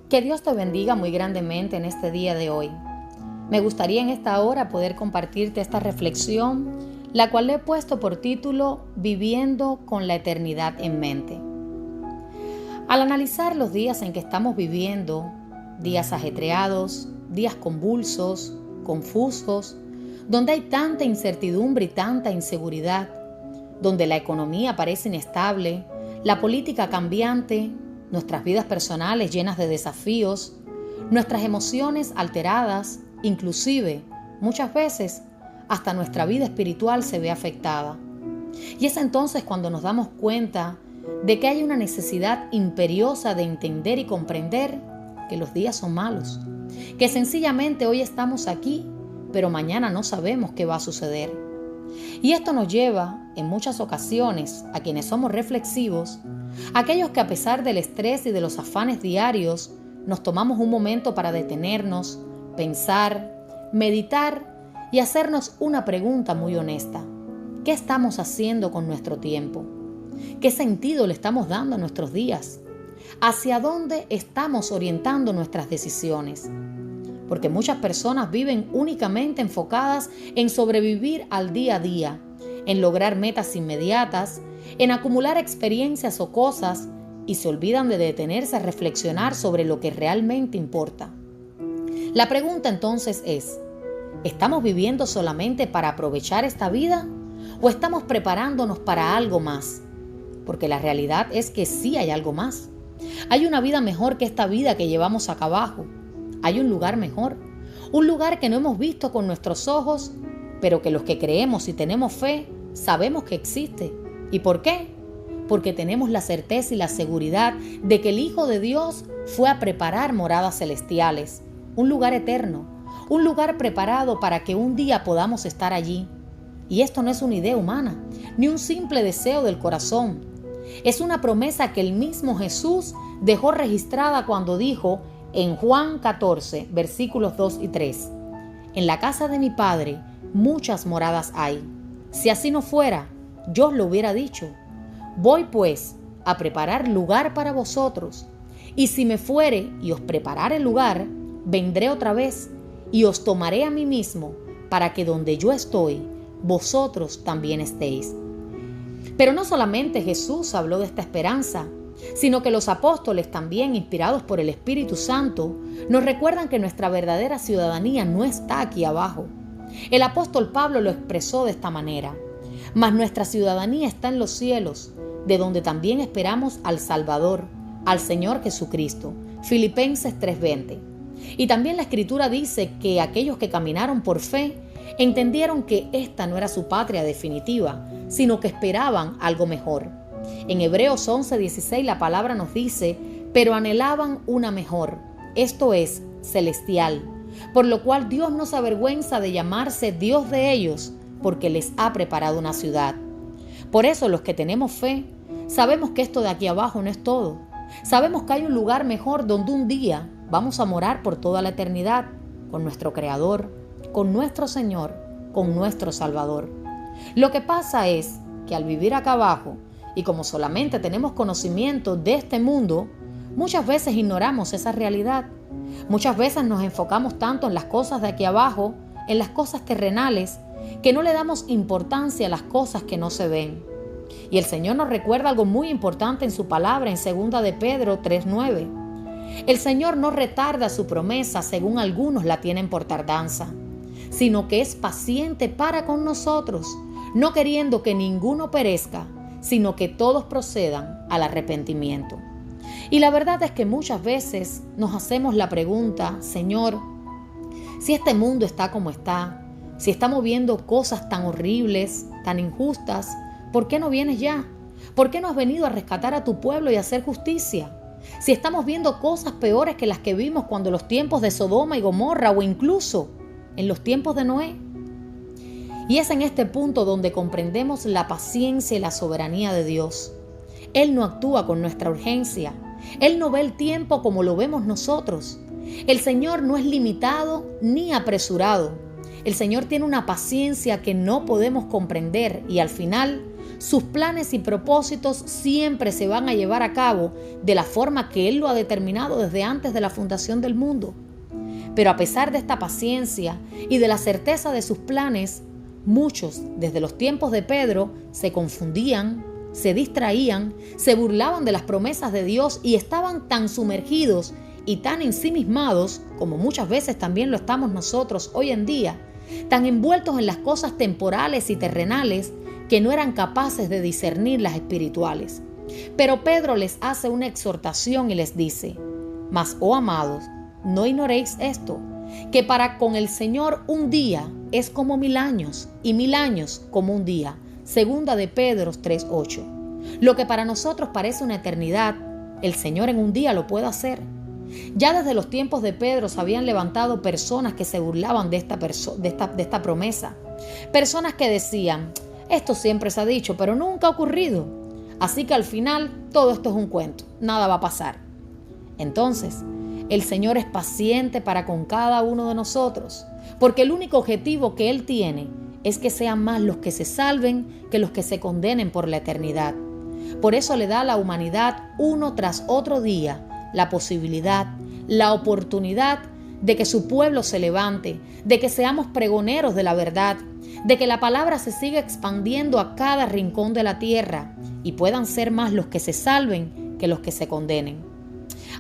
Que Dios te bendiga muy grandemente en este día de hoy. Me gustaría en esta hora poder compartirte esta reflexión, la cual le he puesto por título Viviendo con la eternidad en mente. Al analizar los días en que estamos viviendo, días ajetreados, días convulsos, confusos, donde hay tanta incertidumbre y tanta inseguridad, donde la economía parece inestable, la política cambiante, nuestras vidas personales llenas de desafíos, nuestras emociones alteradas, inclusive, muchas veces, hasta nuestra vida espiritual se ve afectada. Y es entonces cuando nos damos cuenta de que hay una necesidad imperiosa de entender y comprender que los días son malos, que sencillamente hoy estamos aquí, pero mañana no sabemos qué va a suceder. Y esto nos lleva, en muchas ocasiones, a quienes somos reflexivos, aquellos que a pesar del estrés y de los afanes diarios, nos tomamos un momento para detenernos, pensar, meditar y hacernos una pregunta muy honesta. ¿Qué estamos haciendo con nuestro tiempo? ¿Qué sentido le estamos dando a nuestros días? ¿Hacia dónde estamos orientando nuestras decisiones? Porque muchas personas viven únicamente enfocadas en sobrevivir al día a día, en lograr metas inmediatas, en acumular experiencias o cosas y se olvidan de detenerse a reflexionar sobre lo que realmente importa. La pregunta entonces es, ¿estamos viviendo solamente para aprovechar esta vida o estamos preparándonos para algo más? Porque la realidad es que sí hay algo más. Hay una vida mejor que esta vida que llevamos acá abajo. Hay un lugar mejor, un lugar que no hemos visto con nuestros ojos, pero que los que creemos y tenemos fe sabemos que existe. ¿Y por qué? Porque tenemos la certeza y la seguridad de que el Hijo de Dios fue a preparar moradas celestiales, un lugar eterno, un lugar preparado para que un día podamos estar allí. Y esto no es una idea humana, ni un simple deseo del corazón. Es una promesa que el mismo Jesús dejó registrada cuando dijo en Juan 14, versículos 2 y 3, en la casa de mi Padre muchas moradas hay. Si así no fuera, yo os lo hubiera dicho. Voy pues a preparar lugar para vosotros, y si me fuere y os preparare el lugar, vendré otra vez y os tomaré a mí mismo, para que donde yo estoy, vosotros también estéis. Pero no solamente Jesús habló de esta esperanza, sino que los apóstoles también, inspirados por el Espíritu Santo, nos recuerdan que nuestra verdadera ciudadanía no está aquí abajo. El apóstol Pablo lo expresó de esta manera: mas nuestra ciudadanía está en los cielos, de donde también esperamos al Salvador, al Señor Jesucristo. Filipenses 3:20. Y también la Escritura dice que aquellos que caminaron por fe entendieron que esta no era su patria definitiva, sino que esperaban algo mejor. En Hebreos 11:16 la palabra nos dice, pero anhelaban una mejor, esto es, celestial, por lo cual Dios no se avergüenza de llamarse Dios de ellos, porque les ha preparado una ciudad. Por eso los que tenemos fe, sabemos que esto de aquí abajo no es todo. Sabemos que hay un lugar mejor donde un día vamos a morar por toda la eternidad, con nuestro Creador, con nuestro Señor, con nuestro Salvador. Lo que pasa es que al vivir acá abajo, y como solamente tenemos conocimiento de este mundo, muchas veces ignoramos esa realidad. Muchas veces nos enfocamos tanto en las cosas de aquí abajo, en las cosas terrenales, que no le damos importancia a las cosas que no se ven. Y el Señor nos recuerda algo muy importante en su palabra en 2 de Pedro 3:9. El Señor no retarda su promesa según algunos la tienen por tardanza, sino que es paciente para con nosotros, no queriendo que ninguno perezca, sino que todos procedan al arrepentimiento. Y la verdad es que muchas veces nos hacemos la pregunta: Señor, si este mundo está como está, si estamos viendo cosas tan horribles, tan injustas, ¿por qué no vienes ya? ¿Por qué no has venido a rescatar a tu pueblo y a hacer justicia? Si estamos viendo cosas peores que las que vimos cuando los tiempos de Sodoma y Gomorra o incluso en los tiempos de Noé. Y es en este punto donde comprendemos la paciencia y la soberanía de Dios. Él no actúa con nuestra urgencia. Él no ve el tiempo como lo vemos nosotros. El Señor no es limitado ni apresurado. El Señor tiene una paciencia que no podemos comprender y al final sus planes y propósitos siempre se van a llevar a cabo de la forma que Él lo ha determinado desde antes de la fundación del mundo. Pero a pesar de esta paciencia y de la certeza de sus planes, muchos, desde los tiempos de Pedro, se confundían, se distraían, se burlaban de las promesas de Dios y estaban tan sumergidos y tan ensimismados, como muchas veces también lo estamos nosotros hoy en día, tan envueltos en las cosas temporales y terrenales, que no eran capaces de discernir las espirituales. Pero Pedro les hace una exhortación y les dice: mas, oh amados, no ignoréis esto, que para con el Señor un día es como 1000 años, y 1000 años como un día. Segunda de Pedro 3:8. Lo que para nosotros parece una eternidad, el Señor en un día lo puede hacer. Ya desde los tiempos de Pedro se habían levantado personas que se burlaban de esta promesa. Personas que decían: esto siempre se ha dicho, pero nunca ha ocurrido. Así que al final todo esto es un cuento, nada va a pasar. Entonces, el Señor es paciente para con cada uno de nosotros, porque el único objetivo que Él tiene es que sean más los que se salven que los que se condenen por la eternidad. Por eso le da a la humanidad uno tras otro día la posibilidad, la oportunidad de que su pueblo se levante, de que seamos pregoneros de la verdad, de que la palabra se siga expandiendo a cada rincón de la tierra y puedan ser más los que se salven que los que se condenen.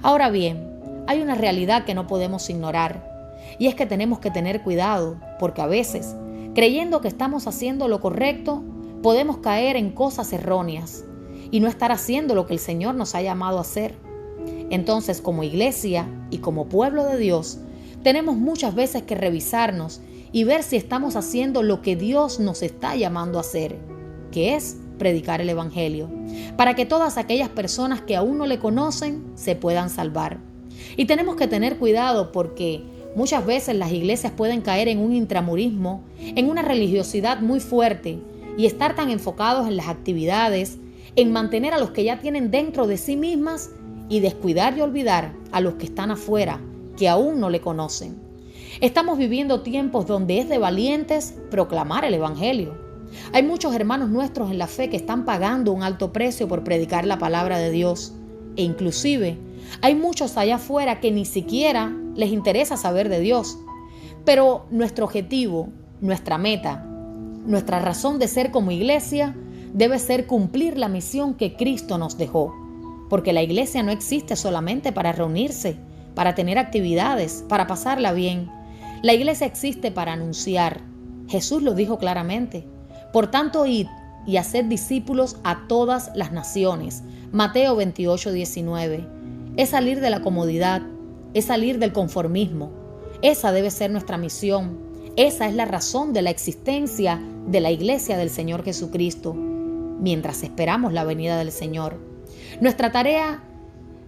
Ahora bien, hay una realidad que no podemos ignorar, y es que tenemos que tener cuidado, porque a veces, creyendo que estamos haciendo lo correcto, podemos caer en cosas erróneas y no estar haciendo lo que el Señor nos ha llamado a hacer. Entonces, como iglesia y como pueblo de Dios, tenemos muchas veces que revisarnos y ver si estamos haciendo lo que Dios nos está llamando a hacer, que es predicar el Evangelio, para que todas aquellas personas que aún no le conocen se puedan salvar. Y tenemos que tener cuidado porque muchas veces las iglesias pueden caer en un intramurismo, en una religiosidad muy fuerte y estar tan enfocados en las actividades, en mantener a los que ya tienen dentro de sí mismas y descuidar y olvidar a los que están afuera, que aún no le conocen. Estamos viviendo tiempos donde es de valientes proclamar el Evangelio. Hay muchos hermanos nuestros en la fe que están pagando un alto precio por predicar la palabra de Dios. E inclusive hay muchos allá afuera que ni siquiera les interesa saber de Dios. Pero nuestro objetivo, nuestra meta, nuestra razón de ser como iglesia debe ser cumplir la misión que Cristo nos dejó. Porque la iglesia no existe solamente para reunirse, para tener actividades, para pasarla bien. La iglesia existe para anunciar. Jesús lo dijo claramente. Por tanto, id y haced discípulos a todas las naciones. Mateo 28:19. Es salir de la comodidad, es salir del conformismo. Esa debe ser nuestra misión. Esa es la razón de la existencia de la iglesia del Señor Jesucristo, mientras esperamos la venida del Señor. Nuestra tarea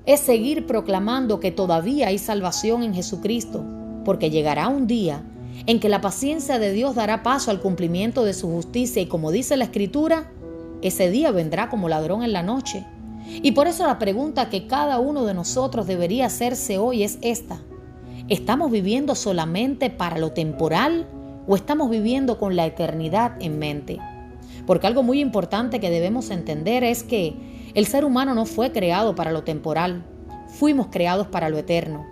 es seguir proclamando que todavía hay salvación en Jesucristo, porque llegará un día en que la paciencia de Dios dará paso al cumplimiento de su justicia y, como dice la Escritura, ese día vendrá como ladrón en la noche. Y por eso la pregunta que cada uno de nosotros debería hacerse hoy es esta: ¿estamos viviendo solamente para lo temporal o estamos viviendo con la eternidad en mente? Porque algo muy importante que debemos entender es que el ser humano no fue creado para lo temporal, fuimos creados para lo eterno.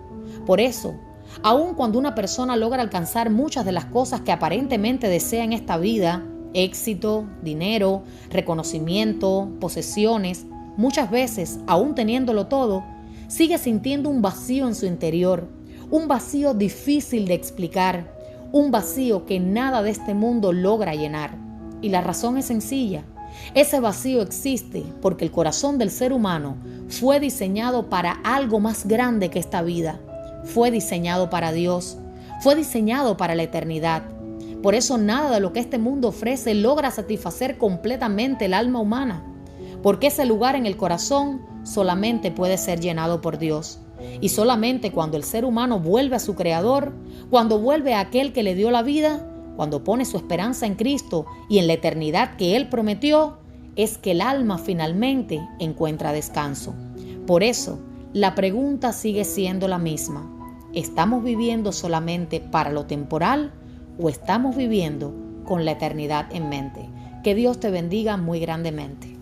Por eso, aun cuando una persona logra alcanzar muchas de las cosas que aparentemente desea en esta vida, éxito, dinero, reconocimiento, posesiones, muchas veces, aún teniéndolo todo, sigue sintiendo un vacío en su interior, un vacío difícil de explicar, un vacío que nada de este mundo logra llenar. Y la razón es sencilla. Ese vacío existe porque el corazón del ser humano fue diseñado para algo más grande que esta vida. Fue diseñado para Dios, fue diseñado para la eternidad. Por eso nada de lo que este mundo ofrece logra satisfacer completamente el alma humana, porque ese lugar en el corazón solamente puede ser llenado por Dios. Y solamente cuando el ser humano vuelve a su Creador, cuando vuelve a aquel que le dio la vida, cuando pone su esperanza en Cristo y en la eternidad que Él prometió, es que el alma finalmente encuentra descanso. Por eso, la pregunta sigue siendo la misma: ¿estamos viviendo solamente para lo temporal o estamos viviendo con la eternidad en mente? Que Dios te bendiga muy grandemente.